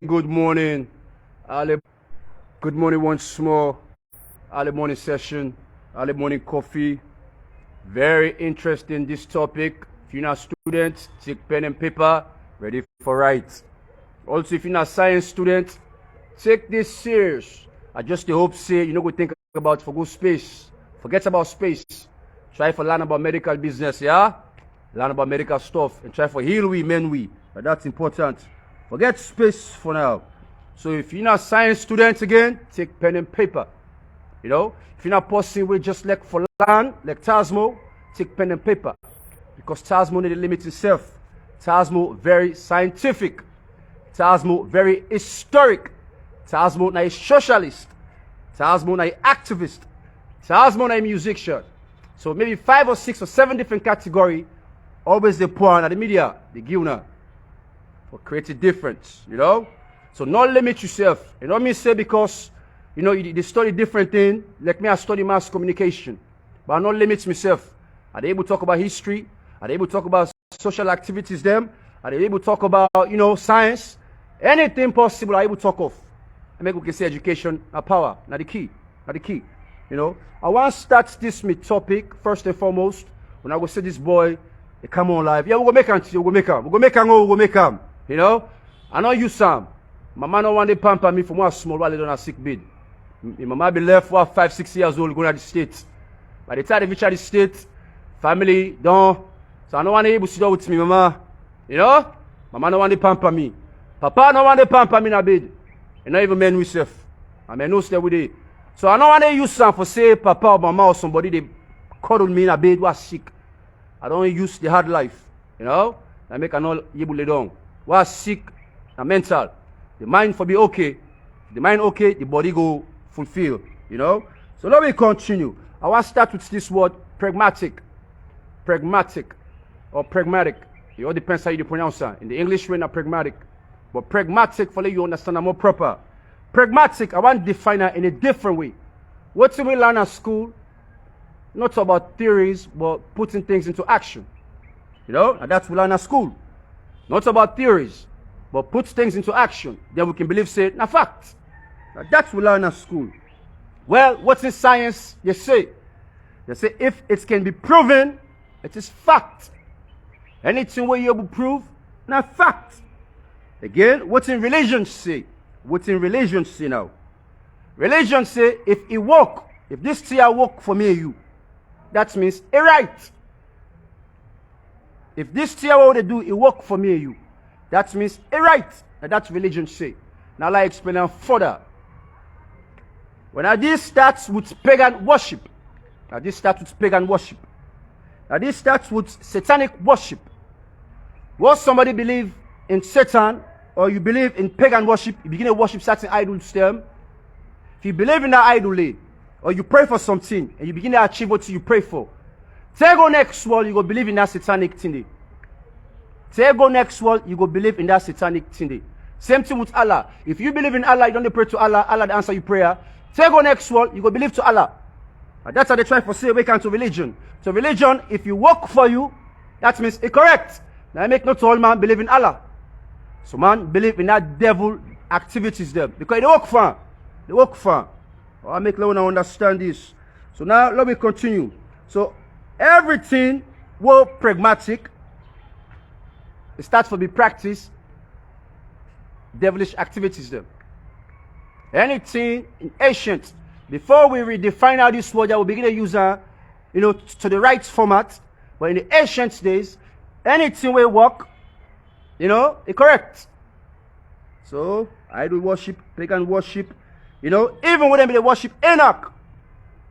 Good morning. Ale, good morning once more. Ale morning session. Ale morning coffee. Very interesting this topic. If you're not a student, take pen and paper, ready for write. Also, if you're not a science student, take this serious. I just hope say you know go think about for good space. Forget about space. Try for learn about medical business, yeah? Learn about medical stuff and try for heal we, men we. But that's important. Forget space for now. So if you're not a science student again, take pen and paper. You know, if you're not person with just like for land, like Tasmo, take pen and paper. Because Tasmo need to limit itself. Tasmo very scientific. Tasmo very historic. Tasmo na a socialist. Tasmo na a activist. Tasmo na a musician. So maybe 5 or 6 or 7 different category. Always the poor and the media, the givna. For create a difference, you know? So not limit yourself. You know what I mean? Say because, you know, they study different things. Like me, I study mass communication. But I not limit myself. Are they able to talk about history? Are they able to talk about social activities them? Are they able to talk about, you know, science? Anything possible I able to talk of. I make we can say education a power. Not the key. Not the key. You know? I want to start this topic first and foremost. When I go say this boy, they come on live. Yeah, we go make him. We go make him. We go make him. We go make him. You know? I know you Sam. My man don't want to pamper me from one small while they don't have sick bed. My mama be left for 5, 6 years old going to the States. By the time they reach the States, family done. So I don't want to able to sit down with me, mama. You know? Mama don't want to pamper me. Papa don't want to pamper me in a bed. And not even men with self. I mean no stay with it. So I don't want to use some for say papa or mama or somebody they cuddle me in a bed was sick. I don't use the hard life. You know? I make an all able down. Was sick and mental. The mind for be okay. The mind okay, the body go fulfill. You know? So let me continue. I want to start with this word pragmatic. Pragmatic or pragmatic. It all depends how you pronounce it. In the English way, not pragmatic. But pragmatic, for you understand more proper. Pragmatic, I want to define it in a different way. What do we learn at school? Not about theories, but putting things into action. You know? And that's what we learn at school. Not about theories, but put things into action. Then we can believe, say, na fact. Now that's what we learn at school. Well, what's in science? They say if it can be proven, it is fact. Anything where you able to prove, na fact. Again, what's in religion say? What's in religion say now? Religion say if it work, if this tear work for me and you, that means it right. If this tear what they do, it work for me and you, that means it right. And that's religion say. Now let me explain it further. When this starts with pagan worship, now this starts with pagan worship. Now this starts with satanic worship. Once somebody believe in Satan or you believe in pagan worship, you begin to worship certain idols them. If you believe in that idol or you pray for something and you begin to achieve what you pray for, take go next world, you go believe in that satanic thing. Take go next world, you go believe in that satanic thing. Same thing with Allah. If you believe in Allah, you don't pray to Allah, Allah answer your prayer. Take go next world, you go believe to Allah. And that's how they try to say awaken to religion. So religion, if you work for you, that means it's correct. Now I make not all man believe in Allah. So man believe in that devil activities there. Because they work for. They work for. Oh, I make Leona understand this. So now let me continue. So everything will pragmatic. It starts for the practice. Devilish activities there. Anything in ancient. Before we redefine how this word, I will begin to use you know, to the right format. But in the ancient days, anything will work, you know, it's correct. So, idol worship, pagan worship, you know, even when they worship Enoch,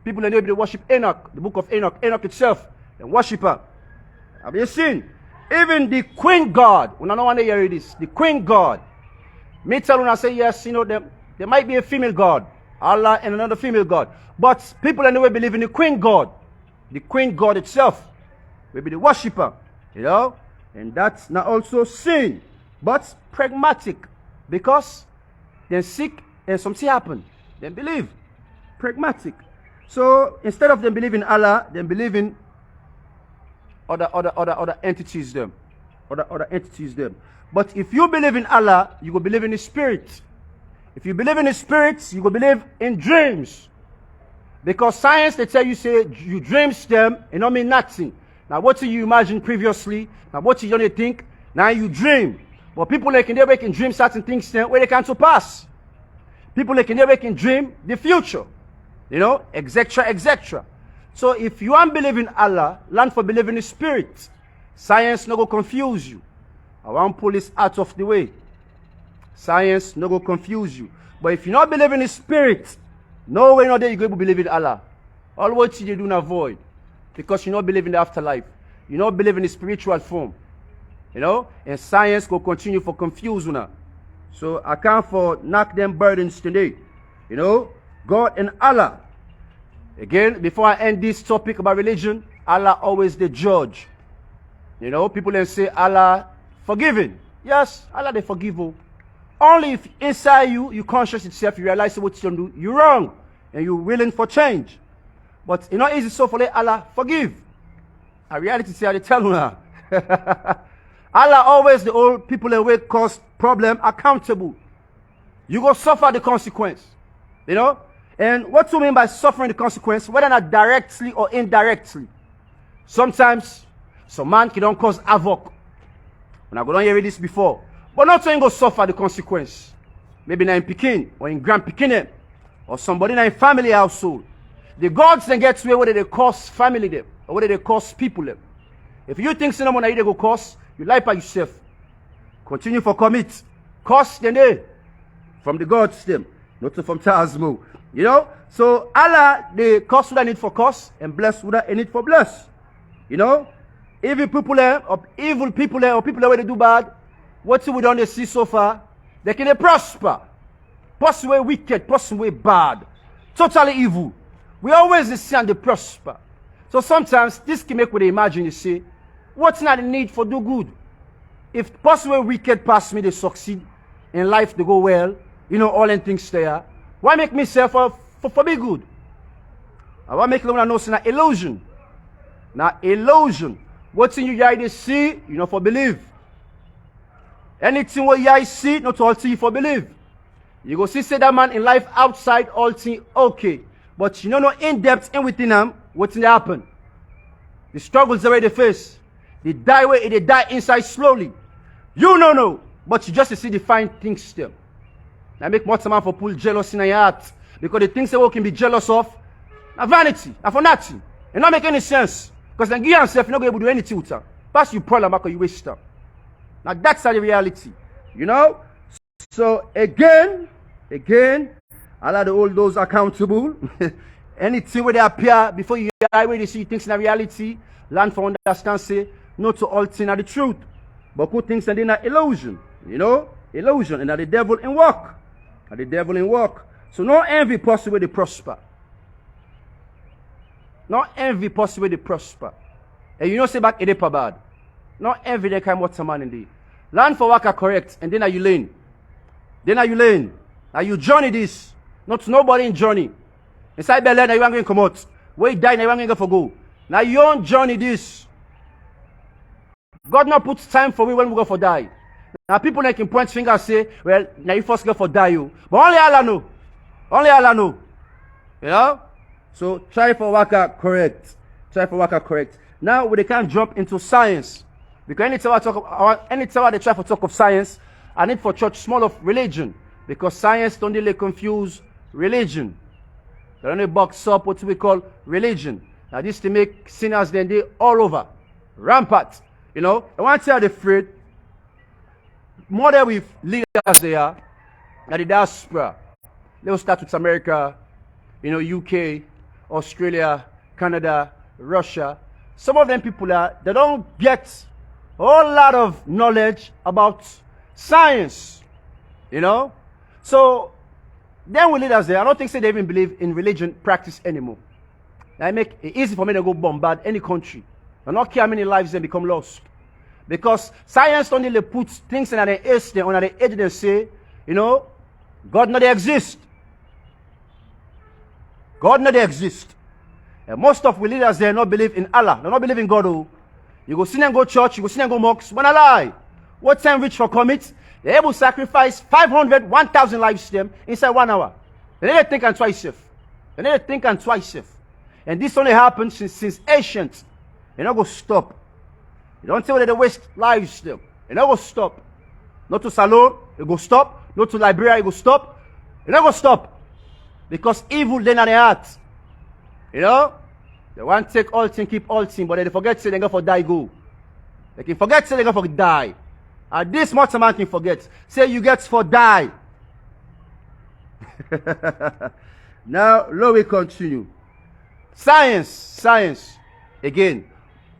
people in they worship Enoch, the book of Enoch, Enoch itself, and worshiper. Have you seen? Even the queen god, when I don't want to hear this, the queen god, me tell when I say yes, you know, there might be a female god, Allah and another female god. But people anyway believe in the queen god itself, will be the worshipper, you know, and that's not also sin, but pragmatic, because then sick and something happen, then believe, pragmatic. So instead of them believing Allah, then believe in other entities them. other entities them. But if you believe in Allah, you will believe in His Spirit. If you believe in His Spirit, you will believe in dreams. Because science, they tell you, say, you dreams them, it don't mean nothing. Now, what did you imagine previously? Now, what you only think? Now you dream. But people, they can never dream certain things where they can't pass. People, they can never dream the future. You know, etc., etc. So, if you want to believe in Allah, learn for believing in the Spirit. Science no go confuse you. I want to pull this out of the way. Science no go confuse you. But if you not believe in the Spirit, no way, no day you go to believe in Allah. All what you do not avoid. Because you not believe in the afterlife. You not believe in the spiritual form. You know? And science will continue for confuse you. So I can't for knock them burdens today. You know? God and Allah. Again, before I end this topic about religion, Allah always the judge. You know? People then say Allah forgiving. Yes, Allah they forgive you. Only if inside you conscious itself, you realize what you do, you're wrong. And you're willing for change. But it's not easy so for let Allah forgive. A reality say they tell you now. Allah always the old people that will cause problem accountable. You go suffer the consequence. You know? And what do you mean by suffering the consequence? Whether not directly or indirectly. Sometimes some man can don't cause havoc. And I go don't hear this before. But not saying go suffer the consequence. Maybe not in Pekin or in Grand Pekin or somebody in a family household. The gods then get to where they cause family them or where they cause people them. If you think someone that you go cause, you lie by yourself. Continue for commit. Cause then they from the gods them, not from Tazmo. You know? So Allah they cause what I need for cause and bless what I need for bless. You know? Evil people there or people there where they do bad. What we don't see so far, they can prosper. Person way wicked, person way bad. Totally evil. We always see and they prosper. So sometimes this can make what they imagine, you see, what's not the need for do good? If person way wicked pass me, they succeed in life, they go well, you know, all and things there. Why make myself for be good? I want to make them know it's not illusion. Now illusion. What's in you guys see, you know, for believe. Anything what you see, not all thing for believe. You go see say that man in life outside all thing okay. But you know no in depth in within them, what's in happen. The struggles the way they face. They die where they die inside slowly. You know, but you just see the fine things still. Now make more man for pull jealous in your heart. Because the things that we can be jealous of are vanity, are for nothing. It not make any sense. Because then you yourself, you're not going to do anything with them. Pass you problem back or you waste time. Now that's the reality. You know? So again, Allah the hold those accountable. Anything where they appear before you die where they see things in the reality, learn for understand, say, no to all things are the truth. But good things and they're not illusion. You know? Illusion. And that the devil in work. And the devil in work. So no envy possible they prosper. No envy possible they prosper. And you know say back it bad. No envy they kind of man in the. Learn for work are correct, and then are you learn. Now you journey this. Not nobody in journey. Inside Berlin, now you ain't going to come out. Where you die, now you ain't going to go. Now you don't journey this. God not puts time for we when we go for die. Now people like can point finger and say, well, now you first go for die you. But only Allah know. Only Allah know. You know? So try for work are correct. Now we can't jump into science. Because anytime they try to talk of science, I need for church small of religion. Because science don't really confuse religion. They only box up what we call religion. Now this to make sinners then they all over. Rampant. You know, I want to tell the afraid. More than with leaders they are, now the diaspora. They will start with America, you know, UK, Australia, Canada, Russia. Some of them people they don't get a whole lot of knowledge about science, you know. So then we leaders there, I don't think they even believe in religion practice anymore. Now, it make it easy for me to go bombard any country. I don't care how many lives they become lost. Because science don't really put things in the edge, on the edge they say, you know, God not they exist. God not they exist. And most of we leaders there not believe in Allah. They don't believe in God. Oh. You go see them go church, you go see them go mosques. When I lie, what time reach for commit? They're able to sacrifice 500, 1,000 lives to them inside 1 hour. They need to think and twice safe. They need to think and twice safe. And this only happened since ancient. They're not going to stop. You don't tell them they waste lives to them. They're not going to stop. Not to Salon, they go stop. Not to Liberia, they go stop. They're not going to stop. Because evil then in their heart. You know? They want to take all things, keep all things, but they forget to say they're going to die go. They can forget to say they're going to die. And this much a man can forget. Say you get for die. Now, let me continue. Science. Again,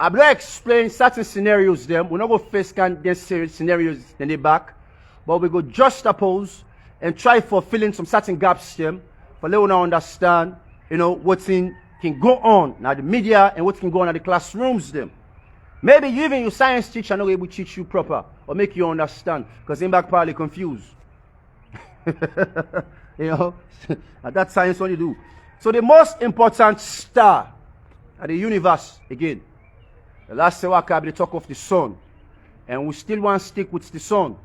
I'm going to explain certain scenarios them. We're not going to face them scenarios in the back, but we go juxtapose and try for filling some certain gaps them for let you understand, you know, what can go on now the media and what can go on at the classrooms them. Maybe even your science teacher not able to teach you proper or make you understand because in back probably confused. You know, and that's science what you do. So the most important star at the universe, again, the last Sewaka they talk of the sun, and we still want to stick with the sun.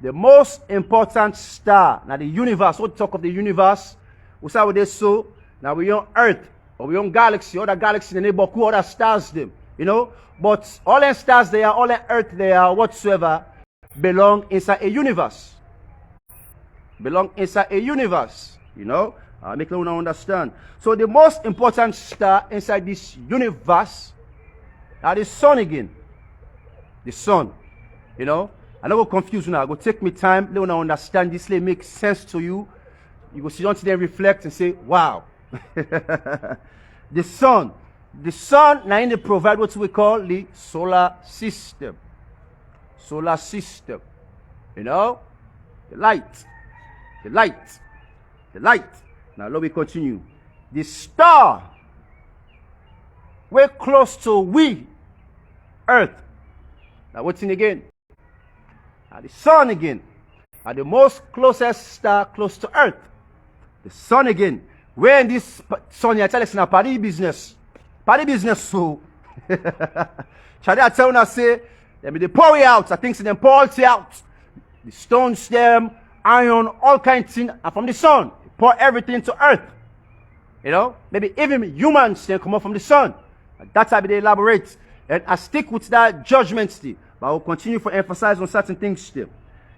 The most important star now the universe, what talk of the universe, we start with this so, now we on Earth, or we on galaxy, other galaxy in the neighborhood, other stars them, you know, but all the stars they are, all the Earth they are, whatsoever, belong inside a universe. Belong inside a universe, you know. Make them understand. So the most important star inside this universe are the sun again. The sun, you know. I don't go confuse you now. Go take me time. Let me understand this. Let make sense to you. You go sit down to them, reflect and say, wow. The sun now in the provide what we call the solar system. Solar system, you know, the light. Now let me continue. The star, we're close to we, Earth. Now what's in again? Now the sun again. Now the most closest star close to Earth. The sun again. We're in this sun, you tell us in a party business. Party business, so. Shall I tell you, say, let me pour it out. I think so them pour it out. The stones, them, iron, all kinds of things are from the sun. Pour everything to Earth. You know, maybe even humans can come up from the sun. That's how they elaborate. And I stick with that judgment still. But I will continue to emphasize on certain things still.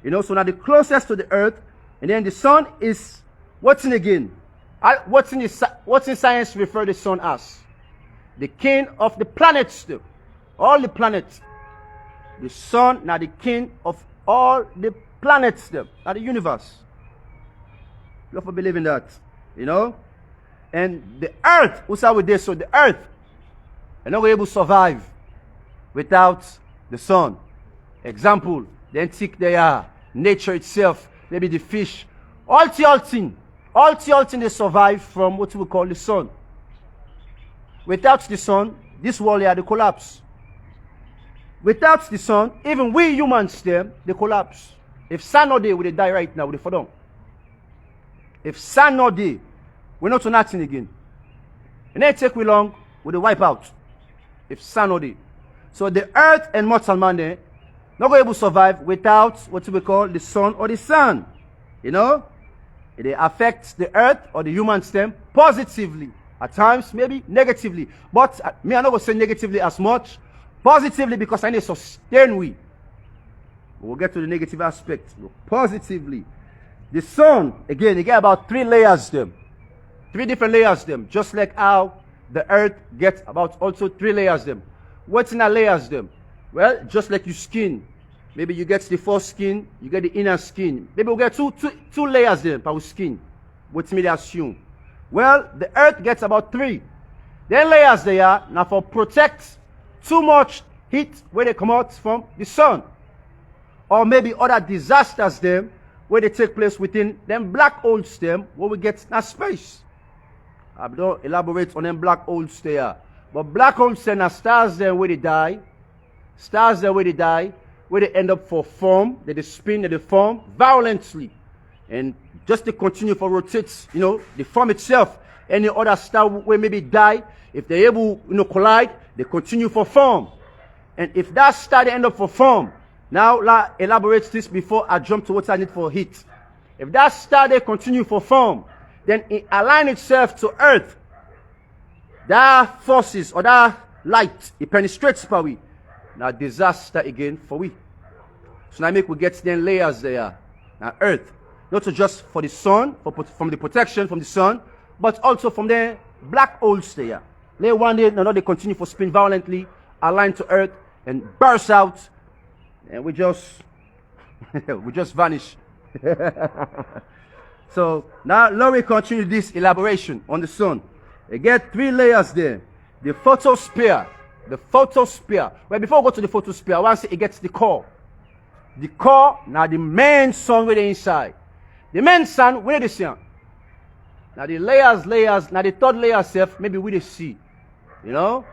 You know, so now the closest to the Earth, and then the sun is what's in again? What's in science refer the sun as? The king of the planets still. All the planets. The sun now the king of all the planets still. Now the universe. You have to believe in that. You know? And the earth, who's out with this? So the earth, they're not able to survive without the sun. Example, the antique they are, nature itself, maybe the fish, all thing they survive from what we call the sun. Without the sun, this world here, they collapse. Without the sun, even we humans there, they collapse. If sun not there, we die right now, we fall down. If sun not there, we're not to nothing again. And then it take we long, we wipe out. If sun not there. So the earth and mortal man there, not going to survive without what we call the sun or the sun. You know? It affects the earth or the human stem positively. At times, maybe negatively. But me, I'm not going to say negatively as much. Positively, because I need to sustain we. We'll get to the negative aspect. Positively. The sun, again, you get about 3 layers them. 3 different layers them. Just like how the earth gets about also 3 layers them. What's in the layers them? Well, just like your skin. Maybe you get the foreskin, you get the inner skin. Maybe we'll get two layers there per skin. What's me they assume? Well, the earth gets about 3. Then layers they are now for protect too much heat where they come out from the sun. Or maybe other disasters them where they take place within them black holes them where we get that space. I don't elaborate on them black holes there. But black holes then are stars there where they die. Stars there where they die, where they end up for form, they spin, they form violently. And just to continue for rotates, you know, the form itself, any other star where maybe die, if they're able, you know, collide, they continue for form. And if that star they end up for form, now elaborate this before I jump to what I need for heat. If that star they continue for form, then it align itself to Earth. That forces or that light, it penetrates per we. Now disaster again for we. So now make we get then layers there. Now Earth, not just for the sun, from the protection from the sun, but also from the black holes there. Layer one day, now they continue for spin violently, align to Earth, and burst out, and we just vanish. So now let me continue this elaboration on the sun. You get 3 layers there. The photosphere. The photosphere. Well, before we go to the photosphere, I want to say it gets the core. The core, now the main sun with the inside. The main sun with the sun. Now the layers, now the third layer self, maybe with the sea. You know?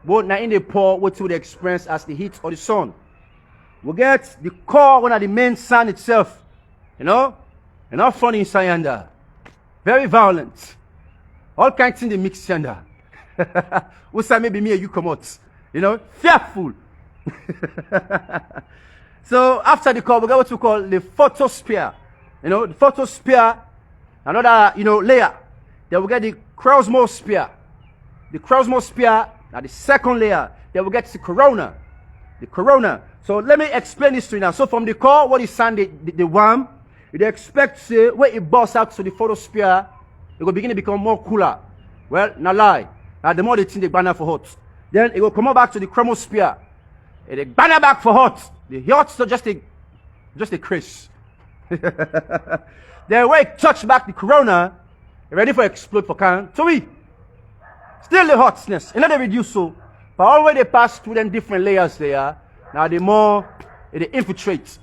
Both now in the pore, what would experience as the heat of the sun. We get the core, one of the main sun itself. You know? And not funny inside yonder. Very violent. All kinds of things they mix yonder. What's that? Maybe me and you come out. You know? Fearful. So after the core, we got what we call the photosphere. You know, the photosphere, another, layer. Then we get the cosmosphere. The cosmosphere, now the second layer. Then we get the corona. The corona. So let me explain this to you now. So from the core, what is sun, the worm, you expect to say, when it bursts out to the photosphere, it will begin to become more cooler. Well, not lie. Now the more they think they banner for hot. Then it will come back to the chromosphere. And they banner back for hot. The hot is just a craze. Then when it touch back the corona, ready for explode for can. So we still the hotness. And not they reduce so. But already they pass through them different layers there. Now the more they infiltrate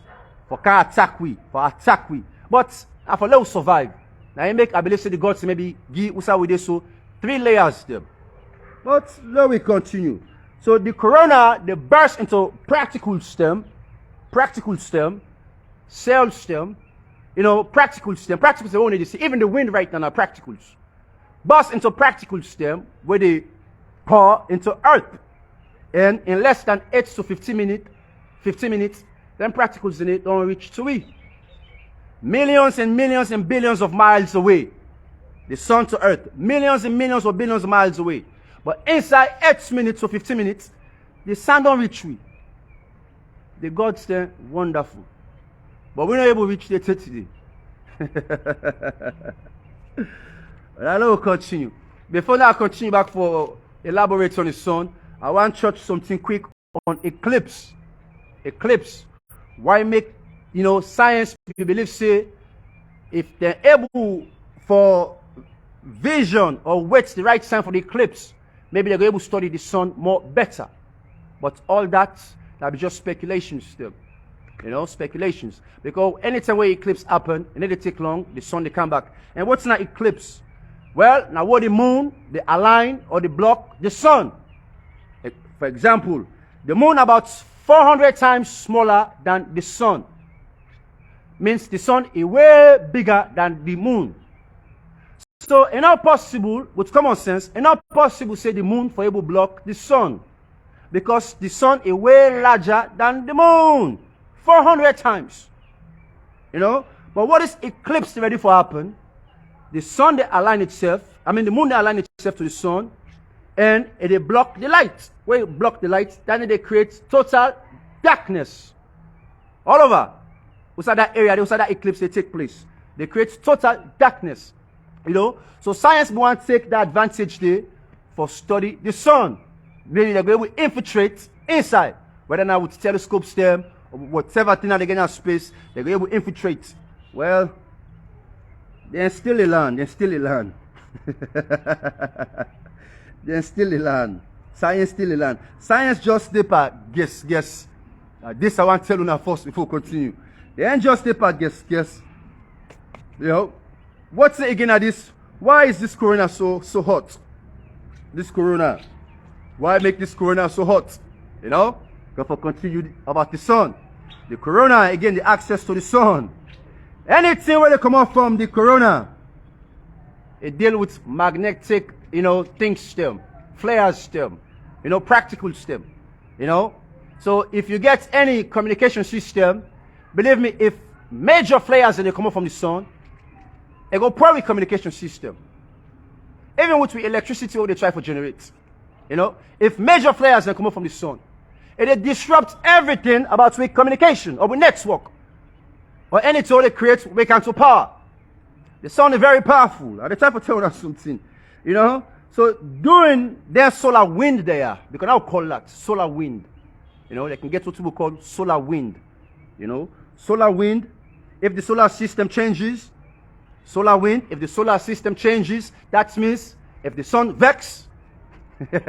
for can attack we. But for let us survive. Now you make I believe say the gods maybe give usa with this so 3 layers them. But let we continue. So the corona, they burst into practical stem, cell stem, practical stem. Practical stem only see. Even the wind right now are practicals. Burst into practical stem where they pour into Earth. And in less than 8 to 15 minutes, then practicals in it don't reach to we. Millions and millions and billions of miles away. The sun to Earth. Millions and millions or billions of miles away. But inside 8 minutes or 15 minutes, the sun don't reach we. The gods there, wonderful. But we're not able to reach the today. But I will continue. Before I continue back for elaborate on the sun, I want to touch something quick on eclipse. Eclipse. Why make, science, you believe, say, if they're able for vision or wait the right time for the eclipse, maybe they're able to study the sun more better. But all that'll be just speculations still. Speculations. Because anytime where eclipse happen, and then they take long, the sun they come back. And what's not eclipse? Well, now what the moon, they align or they block the sun. For example, the moon about 400 times smaller than the sun. Means the sun is way bigger than the moon. So it's not possible, with common sense, it's not possible to say the moon for able to block the sun. Because the sun is way larger than the moon. 400 times. But what is eclipse ready for happen? The sun they align itself, the moon they align itself to the sun, and they block the light. When you block the light, then they create total darkness. All over. Outside that area, outside that eclipse they take place. They create total darkness. So science want to take the advantage there for study the sun. Maybe they're going to infiltrate inside. Whether now with telescopes them or whatever thing that they get in space, they're going to infiltrate. Well, they're still a land. They're still a land. They're still a land. Science still a land. Science just step at guess. This I want to tell you now first before we continue. They ain't just step at guess. What's it again at this? Why is this corona so hot? This corona. Why make this corona so hot? Because for continue about the sun. The corona, again, the access to the sun. Anything where they come out from the corona, it deal with magnetic, things stem, flares stem, practical stem, So if you get any communication system, believe me, if major flares they come up from the sun, they go poor with communication system. Even with electricity, what they try to generate. You know, if major flares they come up from the sun, it disrupts everything about with communication or with network. Or anything they create, we can to power. The sun is very powerful. And they try to tell us something. You know? So during their solar wind there, because I'll call that solar wind. You know, they can get what we call solar wind. You know, solar wind, if the solar system changes, solar wind, if the solar system changes, that means if the sun vex, if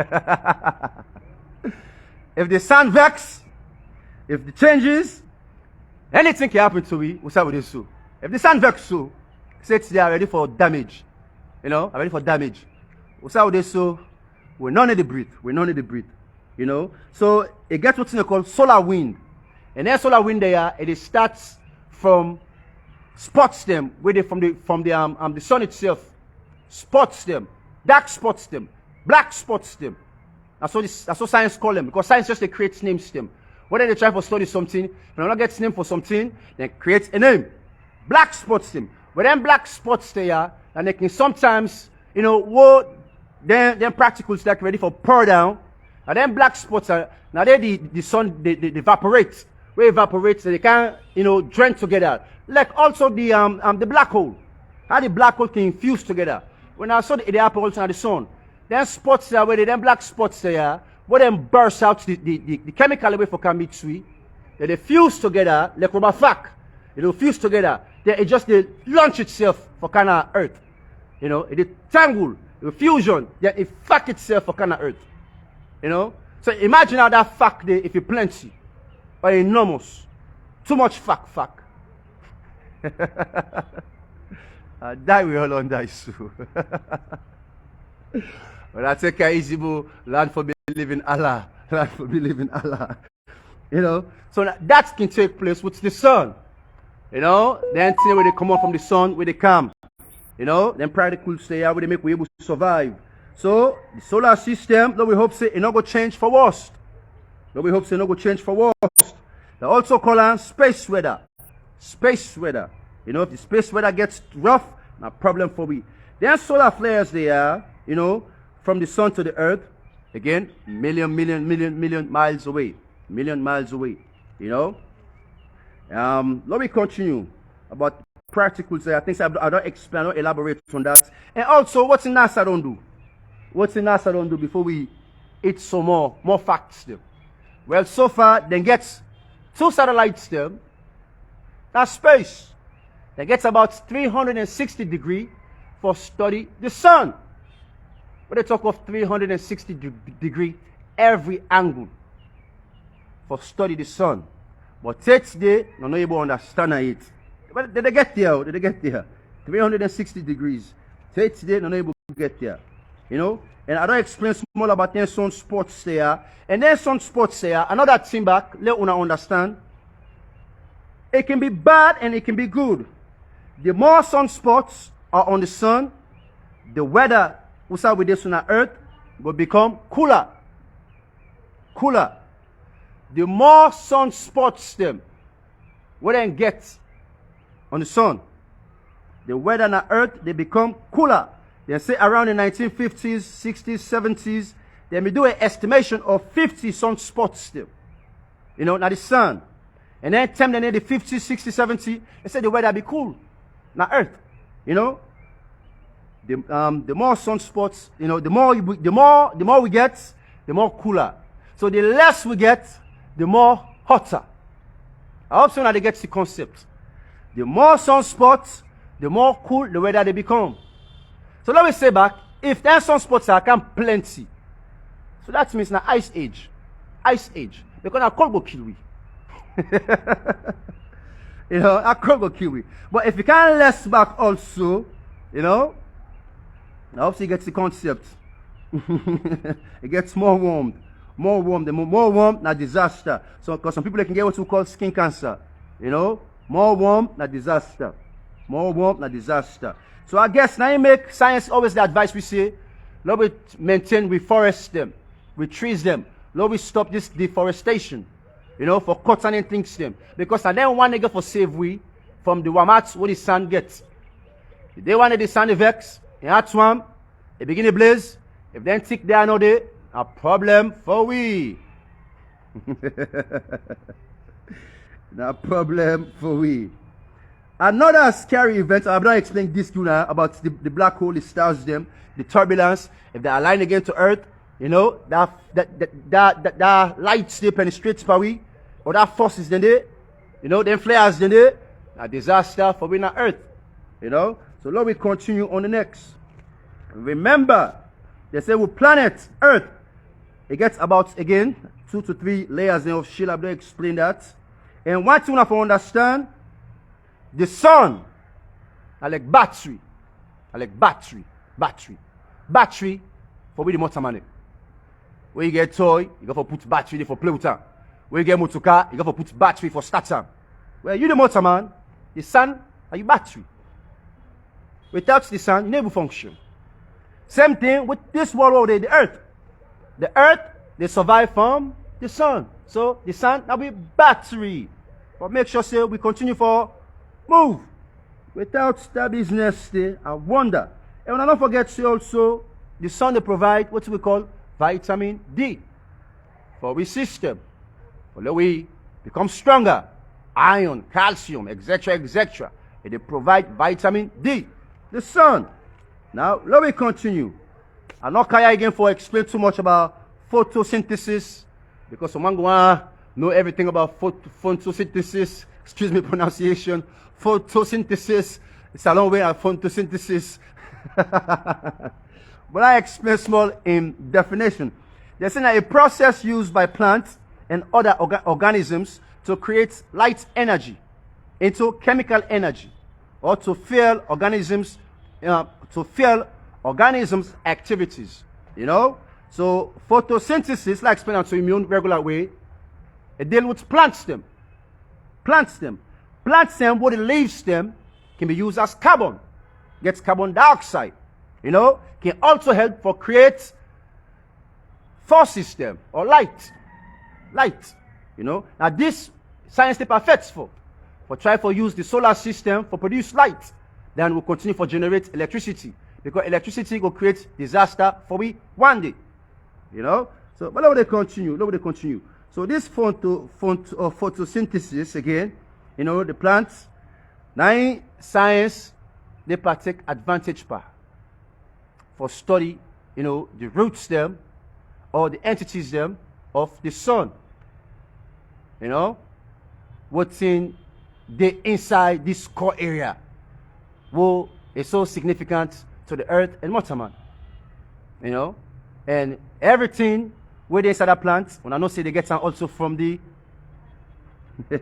the sun vex, if the changes, anything can happen to we, what's up with this so? If the sun vex so, say they are ready for damage. You know, are ready for damage. What's up with this so? We're not need to breathe. We're not need to breathe. You know, so it gets what's called solar wind. And then solar wind there, it starts from spots them, where they from the sun itself, spots them, dark spots them, black spots them. That's what science call them, because science just they create names them. When they try to study something, when they not get name for something, they create a name. Black spots them. But then black spots there, and they can sometimes, you know, then particles that ready for pour down. And then black spots are now the sun they evaporate. We evaporate so they can't, you know, join together. Like also the black hole. How the black hole can fuse together. When I saw the happen also on the sun. Then spots there where then black spots there, where then burst out the chemical away for can be sweet. They fuse together like rubber fac. It will fuse together. Then it just they launch itself for kind of earth. You know, it tangle, the fusion, then it fuck itself for kind of earth. You know? So imagine how that fact there, if you plenty, or enormous, too much fact. Die we all on die so. But I take care easy, land for believe in Allah. Land for believe in Allah. You know? So that can take place with the sun. You know? Then thing where they come out from the sun, where they come. You know? Then particles stay out where they make we able to survive. So, the solar system, though we hope say it not go change for worst. Though we hope say it not go change for worst. They also call it space weather. Space weather. You know, if the space weather gets rough, no problem for we. Then solar flares they are, you know, from the sun to the earth. Again, million miles away. Million miles away. You know. Let me continue about particles there. I think I don't explain, I don't elaborate on that. And also, what's NASA don't do? What's NASA don't do before we eat some more facts them? Well, so far, they get 2 satellites them. That's space. They get about 360 degrees for study the sun. When they talk of 360 degree every angle for study the sun. But today, no one able to understand it. But did they get there? Did they get there? 360 degrees. Today, no one able to get there. You know, and I don't explain small about them sun spots there. And then sun spots there, another thing back, let una understand. It can be bad and it can be good. The more sunspots are on the sun, the weather we start with this on the earth will become cooler. Cooler. The more sunspots them, we then get on the sun, the weather on the earth, they become cooler. They say around the 1950s, 60s, 70s, they may do an estimation of 50 sunspots still. You know, now the sun. And then time they need the 50, 60, 70, they say the weather be cool. Now earth. You know? The more sunspots, you know, the more we get, the more cooler. So the less we get, the more hotter. I hope so now they get the concept. The more sunspots, the more cool the weather they become. So let me say back, if there are sunspots are come plenty, so that means now ice age. Ice age. Because now cold will kill we. You know, a cold will kill we. But if you can less back also, you know, I hope you get the concept. It gets more warm. More warm. The more warm, not disaster. So, because some people they can get what we call skin cancer. You know, more warm, not disaster. More warm, not disaster. So I guess now you make science always the advice we say, Lord, we maintain, we forest them, we trees them. Lord, we stop this deforestation. You know, for cotton and things them. Because I then want to get for save we from the wamat what the sun gets. If they wanted the sun to vex, and that's one, they begin to blaze. If then tick there no day, a problem for we. No problem for we. Another scary event, I've not explained this to you now about the black hole, the stars, them, the turbulence. If they align again to Earth, you know, that light still penetrates by we, or that force is then there, you know, then flares then there, a disaster for we on Earth, you know. So now we continue on the next. Remember, they say with planet Earth, it gets about, again, 2 to 3 layers of shell. I've explained that. And one thing you have to understand, the sun, I like battery. I like battery. Battery for we the motor money. When you get toy, you got to put battery for play with time. When you get motor car, you got to put battery for start time. Well, you the motor man, the sun are your battery. Without the sun, you never function. Same thing with this world over there, the earth. The earth, they survive from the sun. So the sun, that will be battery. But make sure say we continue for move. Without that business, I wonder. And I don't forget to also, the sun they provide what we call vitamin D for we system. For we become stronger. Iron, calcium, etc., etc. And they provide vitamin D. The sun. Now, let me continue. I'm not care again for explain too much about photosynthesis, because someone go know everything about photosynthesis. Excuse me, pronunciation. Photosynthesis. It's a long way of photosynthesis. But I explain small in definition. They're saying that a process used by plants and other organisms to create light energy into chemical energy, or to fuel organisms activities, you know. So photosynthesis, like explain to immune regular way, it deals with plants them. Plants them, what it leaves them can be used as carbon, gets carbon dioxide, you know, can also help for create force system or light, you know. Now this science is perfect for try for use the solar system for produce light. Then we'll continue for generate electricity, because electricity will create disaster for we one day, you know. So but let me continue. So this photosynthesis again, you know, the plants, now science they partake advantage for study, you know, the roots them or the entities them of the sun, you know, what's in the inside this core area. Well, is so significant to the earth and water man, you know, and everything where they inside the plants, when I know say they get some also from the, you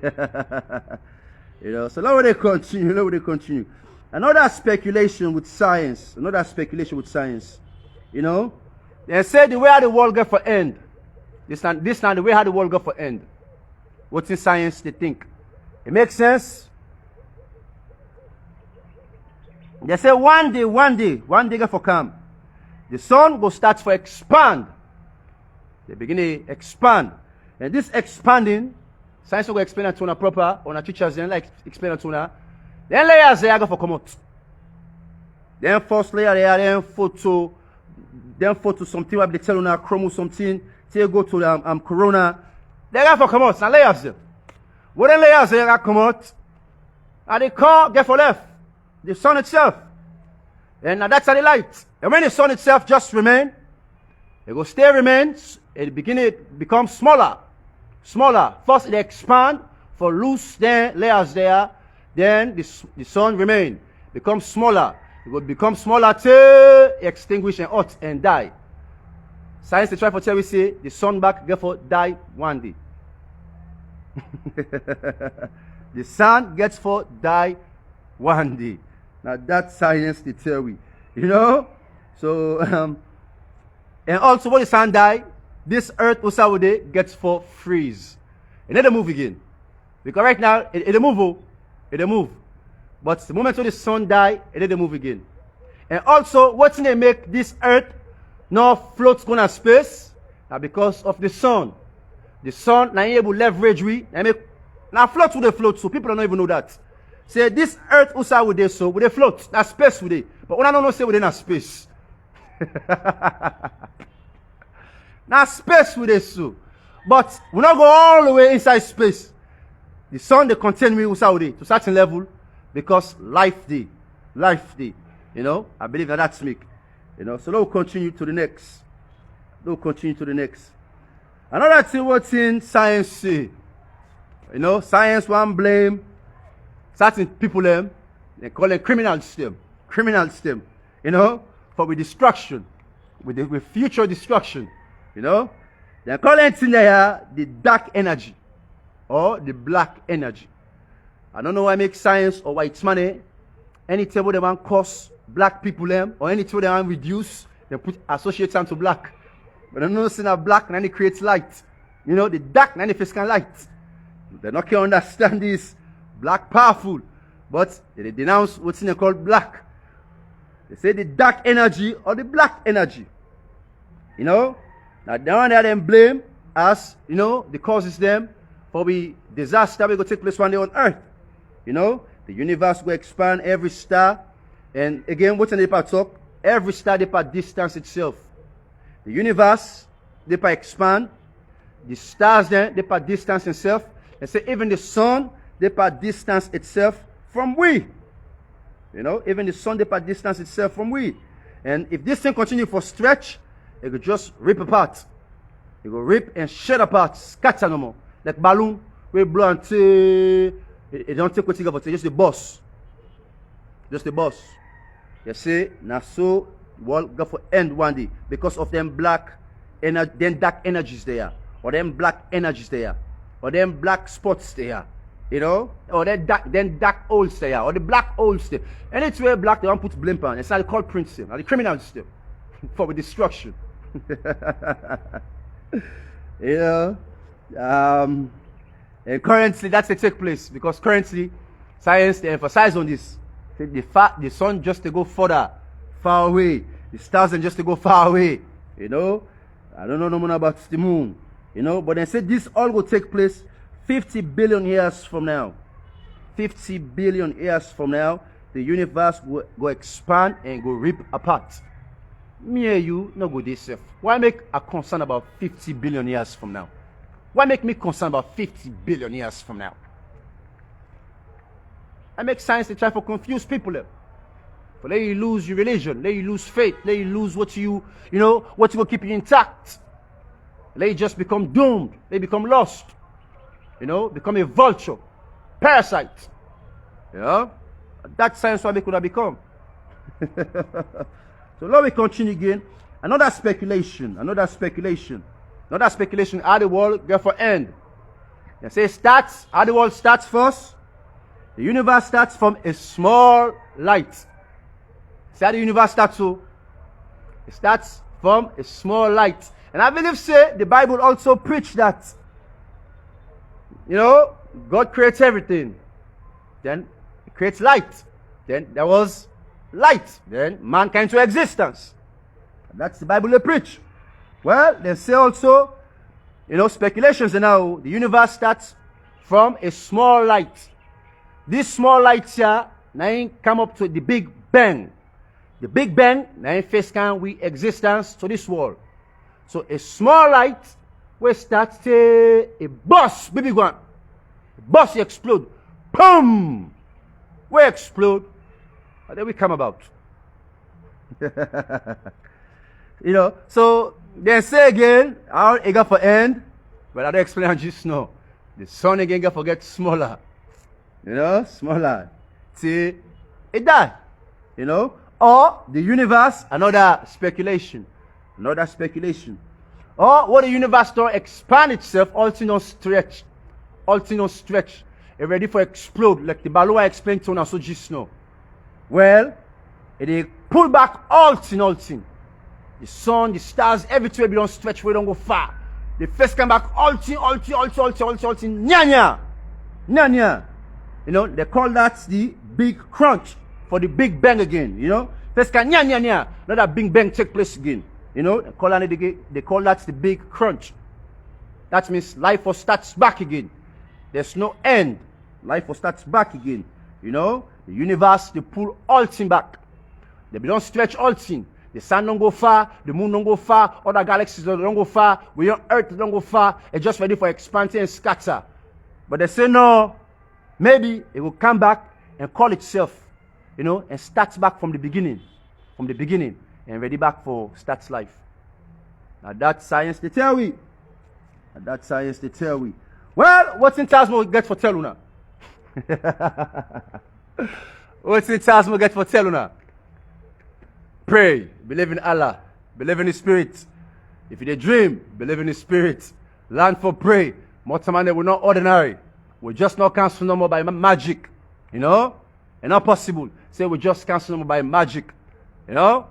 know. So now they continue. Another speculation with science, you know. They say the way how the world go for end. This time the way how the world go for end. What's in science they think. It makes sense. They say one day go for come. The sun will start to expand. They begin to expand. And this expanding, science will explain it to una proper, on our teachers then like explain it to una. Then layers they go for come out. Then first layer they are then photo something where they tell una chromo something, till go to corona. They go for come out. Now layers them. What the layers they go come out? And the core get for left. The sun itself. And now that's how the light. And when the sun itself just remain, it will stay remain, it becomes smaller. First it expand for loose then layers there, then the sun remain, becomes smaller. It will become smaller till extinguish and out and die. Science they try for tell we say the sun back therefore die one day. The sun gets for die one day. Now that's science they tell we, you know. So and also when the sun die, this earth also gets for freeze. And then they move again. Because right now it move. But the moment when the sun die, it they move again. And also what's in they make this earth now floats going to space? Now because of the sun. The sun, now able leverage we, now float with the float, so people don't even know that. Say this earth outside with they so with they float, that's space with it. But when I don't know say within a space. Now space with it so. But we not go all the way inside space. The sun they contain me outside with it to certain level because life day. You know, I believe that's me. You know, so we'll continue to the next. Another thing what's in science say. You know, science one blame certain people them, they call them criminals them. You know, for with destruction, with future destruction. You know, they call it in there the dark energy or the black energy. I don't know why make science or why it's money. Any table they want cause black people them or any table they want reduce, they put associate them to black. But I don't know see that black and then it creates light. You know, the dark and then it physical light. They're not going to understand this. Black powerful. But they denounce what's in called black. They say the dark energy or the black energy. You know? Now down there them blame us, you know, the causes them for the disaster will go take place one day on earth. You know? The universe will expand every star. And again, what's in the part talk? Every star they part distance itself. The universe, they part expand. The stars then, they part distance itself. They say even the sun, they part distance itself from we. You know, even the sun, they part distance itself from we. And if this thing continue for stretch, it could just rip apart. It will rip and shed apart, scatter no more. Like balloon, we blow until it don't take what you got, just the boss. Just the boss. You see, now so world go for end one day because of them black energy, then dark energies there, or them black energies there, or them black spots there, you know, or then dark holes there, or the black holes there. Anywhere black, they want to put blame on. It's not the culprit system, not the criminal system for the destruction. You know, and currently that's the take place because currently science they emphasize on this. The sun just to go far away. The stars and just to go far away. You know, I don't know no more about the moon. You know, but they said this all will take place 50 billion years from now. 50 billion years from now, the universe will go expand and go rip apart. Me and you no go this safe. Why make a concern about 50 billion years from now? Why make me concerned about 50 billion years from now? I make science to try to confuse people. For let you lose your religion, let you lose faith, let you lose what you know, what will keep you intact. Let you just become doomed, let you become lost. You know, become a vulture, parasite. Yeah? That's science what they could have become. So let me continue again. Another speculation, how the world get for end. They say starts, how the world starts first. The universe starts from a small light. See how the universe starts so? It starts from a small light. And I believe say the Bible also preach that. You know, God creates everything. Then he creates light. Then there was light. Then man came to existence. That's the Bible they preach. Well, they say also, you know, speculations and now the universe starts from a small light. This small light here now come up to the Big Bang. The Big Bang now first can we existence to this world. So a small light will start to a burst, baby one. The burst explode. Boom! We explode. And then we come about. You know, so they say again, how it got for end, but I don't explain just now. The sun again got for get smaller. You know, smaller. See, it died. You know, or the universe, another speculation. Or what the universe don't expand itself, all things don't stretch. It ready for explode, like the balloon I explained to now, so just now. Well, it pull back all thing. The sun, the stars, everywhere we don't stretch, we don't go far. The first come back all thing, nya. You know, they call that the big crunch for the Big Bang again, you know. First can nya. Let that Big Bang take place again. You know, they call that the big crunch. That means life will start back again. There's no end. Life will start back again. You know, the universe, they pull all things back. They don't stretch all things. The sun don't go far, the moon don't go far, other galaxies don't go far, we on Earth don't go far. It's just ready for expansion and scatter. But they say no, maybe it will come back and call itself, you know, and start back from the beginning, and ready back for start life. Now that's science they tell we. Well, what's in Tasmo get for tell una? What's in Tasmo get for tell una? Pray, believe in Allah, believe in the Spirit. If you dream, believe in the Spirit. Learn for pray. Motamane, we're not ordinary. We just not cancel no more by magic. You know? It's not possible. Say we just cancel no more by magic. You know?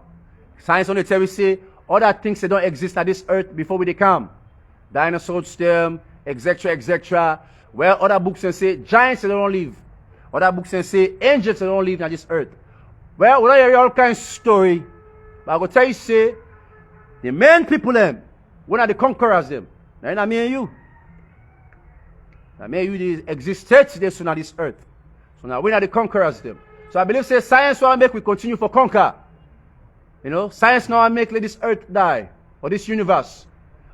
Science only tell we say other things that don't exist at this earth before we come. Dinosaurs stem, etc., etc. Well, other books and say giants that don't live. Other books and say angels that don't live on this earth. Well, we don't hear all kinds of story. But I will tell you, say, the main people them, when are the conquerors them? Now, not me and you. Now, me and you they existed today soon on this earth. So now, when are the conquerors them? So I believe, say, science will make we continue for conquer. You know, science now make let this earth die, or this universe.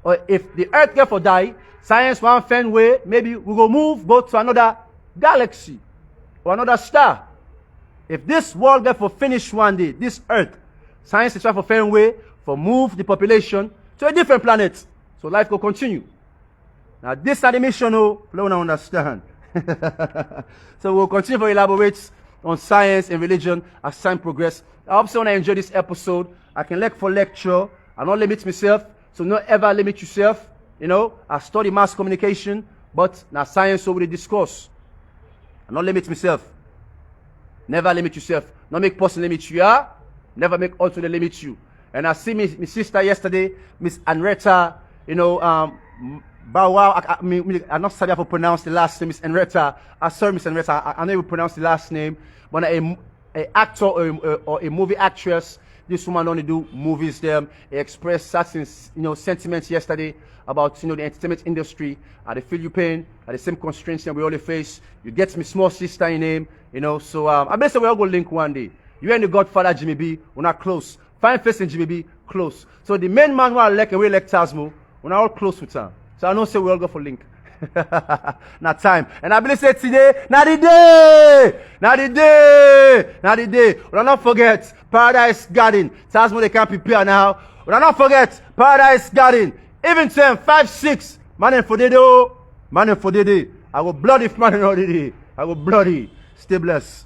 Or if the earth get for die, science will find way, maybe we will go to another galaxy, or another star. If this world get for finish one day, this earth, science is trying to find way for move the population to a different planet. So life will continue. Now this is the mission, you don't understand. So we'll continue to elaborate on science and religion as time progress. I hope so when I enjoy this episode, I can lecture. I not limit myself, so not ever limit yourself. You know, I study mass communication, but now science over the discourse. I not limit myself. Never limit yourself. Not make person limit you. Yeah? Never make also they limit you. And I see my sister yesterday, Miss Henrietta, you know, Bow Wow. I'm not sorry for pronounce the last name, Miss Henrietta. Sorry, Miss Henrietta. I never pronounce the last name. But an actor or a movie actress, this woman only do movies. Them express certain, you know, sentiments yesterday about, you know, the entertainment industry. They feel you pain, the same constraints that we all face. You get me small sister in name, you know. So I bet we all go link one day. You and the Godfather Jimmy B, we're not close. Fine face in Jimmy B, close. So the main man who I like and we like Tasmo, we're not all close with him. So I don't say we all go for link. Not time. And I believe say today, not the day. We'll not forget Paradise Garden. Tasmo they can't prepare now. We'll not forget Paradise Garden. Even 10, 5, 6. Man for the day. I will bloody if man already. I will bloody. Stay blessed.